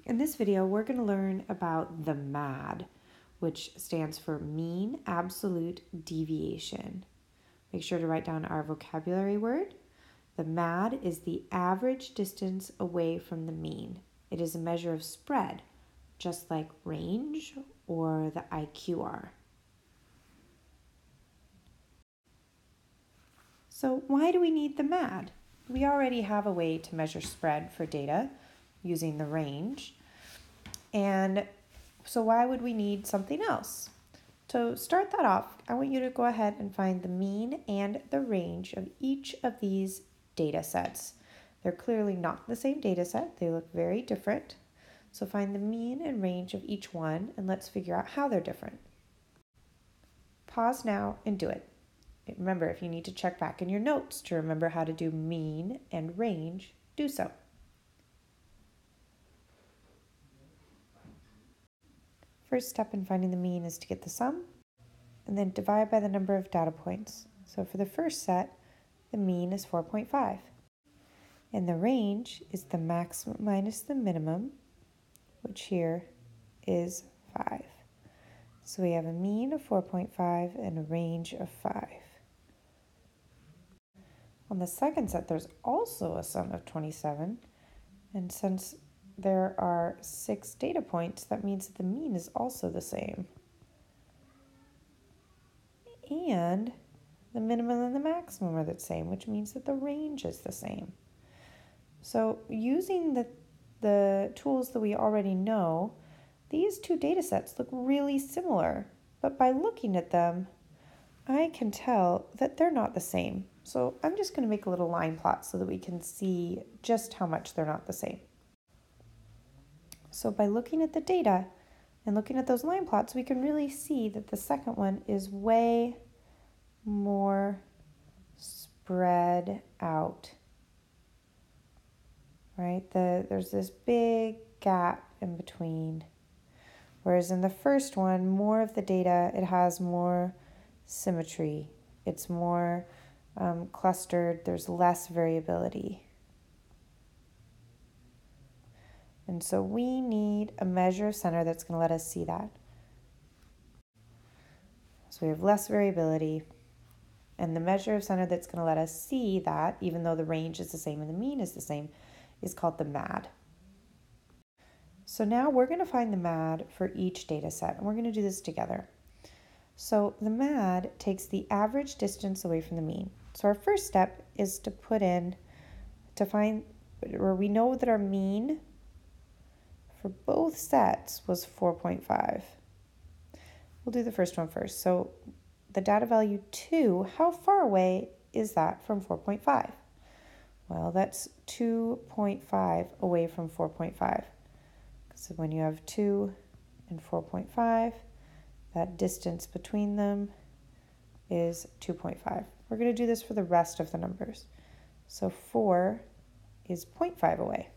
In this video, we're going to learn about the MAD, which stands for mean absolute deviation. Make sure to write down our vocabulary word. The MAD is the average distance away from the mean. It is a measure of spread, just like range or the IQR. So why do we need the MAD? We already have a way to measure spread for data using the range. And so why would we need something else? To start that off, I want you to go ahead and find the mean and the range of each of these data sets. They're clearly not the same data set. They look very different. So find the mean and range of each one, and let's figure out how they're different. Pause now and do it. Remember, if you need to check back in your notes to remember how to do mean and range, do so. First step in finding the mean is to get the sum and then divide by the number of data points. So for the first set, the mean is 4.5. And the range is the maximum minus the minimum, which here is 5. So we have a mean of 4.5 and a range of 5. On the second set, there's also a sum of 27. And since there are 6 data points, that means that the mean is also the same. And the minimum and the maximum are the same, which means that the range is the same. So using the tools that we already know, these two data sets look really similar, but by looking at them, I can tell that they're not the same. So I'm just going to make a little line plot so that we can see just how much they're not the same. So by looking at the data and looking at those line plots, we can really see that the second one is way more spread out, right? There's this big gap in between. Whereas in the first one, more of the data, it has more symmetry. It's more clustered. There's less variability. And so we need a measure of center that's going to let us see that. So we have less variability. And the measure of center that's going to let us see that, even though the range is the same and the mean is the same, is called the MAD. So now we're going to find the MAD for each data set, and we're going to do this together. So the MAD takes the average distance away from the mean. So our first step is to put in, to find, where we know that our mean for both sets was 4.5. We'll do the first one first. So the data value 2, how far away is that from 4.5? Well, that's 2.5 away from 4.5. So when you have 2 and 4.5, that distance between them is 2.5. We're going to do this for the rest of the numbers. So 4 is 0.5 away.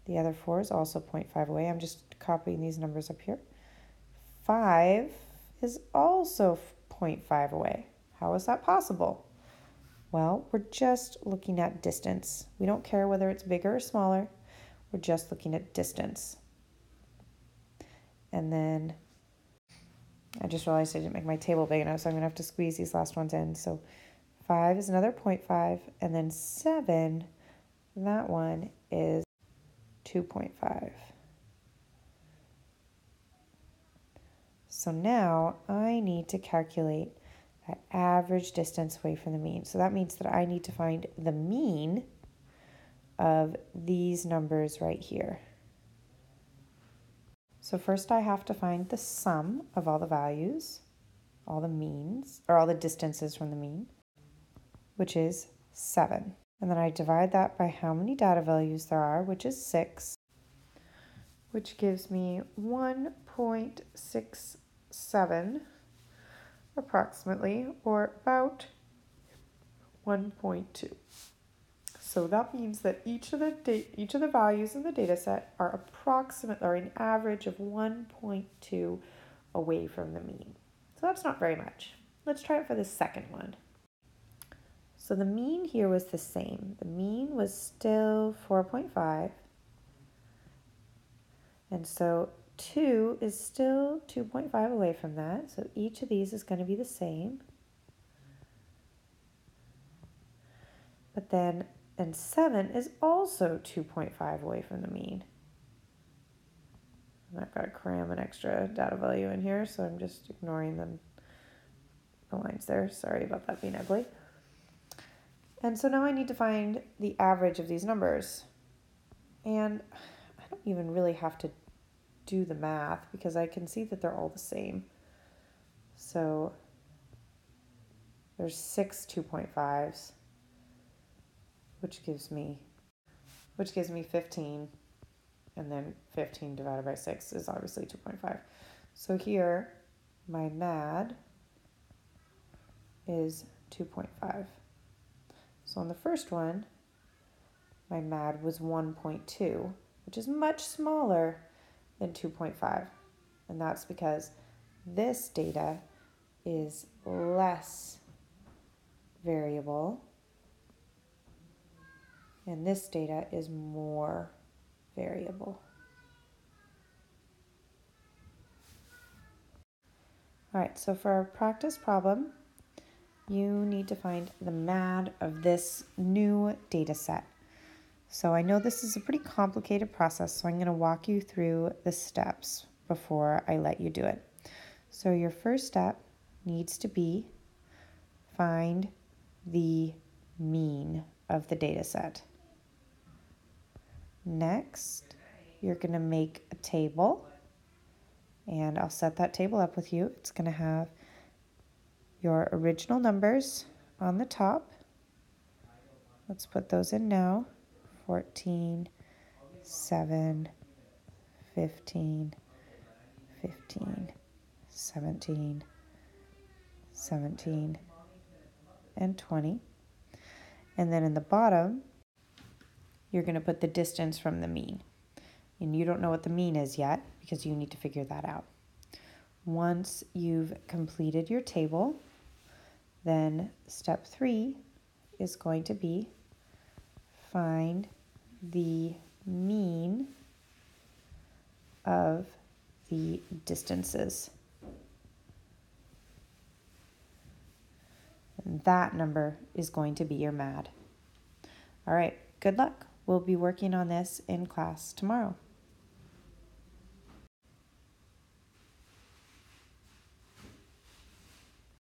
The other 4 is also 0.5 away. I'm just copying these numbers up here. 5 is also 0.5 away. How is that possible? Well, we're just looking at distance. We don't care whether it's bigger or smaller. We're just looking at distance. And then I just realized I didn't make my table big enough, so I'm going to have to squeeze these last ones in. So 5 is another 0.5, and then 7, that one is 2.5. So now I need to calculate that average distance away from the mean. So that means that I need to find the mean of these numbers right here. So first I have to find the sum of all the values, all the means, or all the distances from the mean, which is 7. And then I divide that by how many data values there are, which is 6, which gives me 1.67 approximately, or about 1.2. So that means that each of the values in the data set are an average of 1.2 away from the mean. So that's not very much. Let's try it for the second one. So the mean here was the same. The mean was still 4.5, And so 2 is still 2.5 away from that. So each of these is going to be the same. But then, and 7 is also 2.5 away from the mean. I'm not going to cram an extra data value in here, so I'm just ignoring the lines there. Sorry about that being ugly. And so now I need to find the average of these numbers. And I don't even really have to do the math because I can see that they're all the same. So there's 6 2.5s, which gives me 15, and then 15 divided by 6 is obviously 2.5. So here my MAD is 2.5. So on the first one, my MAD was 1.2, which is much smaller than 2.5. And that's because this data is less variable and this data is more variable. All right, so for our practice problem, you need to find the MAD of this new data set. So I know this is a pretty complicated process, so I'm going to walk you through the steps before I let you do it. So your first step needs to be find the mean of the data set. Next, you're going to make a table, and I'll set that table up with you. It's going to have your original numbers on the top. Let's put those in now. 14, 7, 15, 15, 17, 17, and 20. And then in the bottom, you're going to put the distance from the mean. And you don't know what the mean is yet because you need to figure that out. Once you've completed your table, then step 3 is going to be find the mean of the distances. And that number is going to be your MAD. All right, good luck. We'll be working on this in class tomorrow.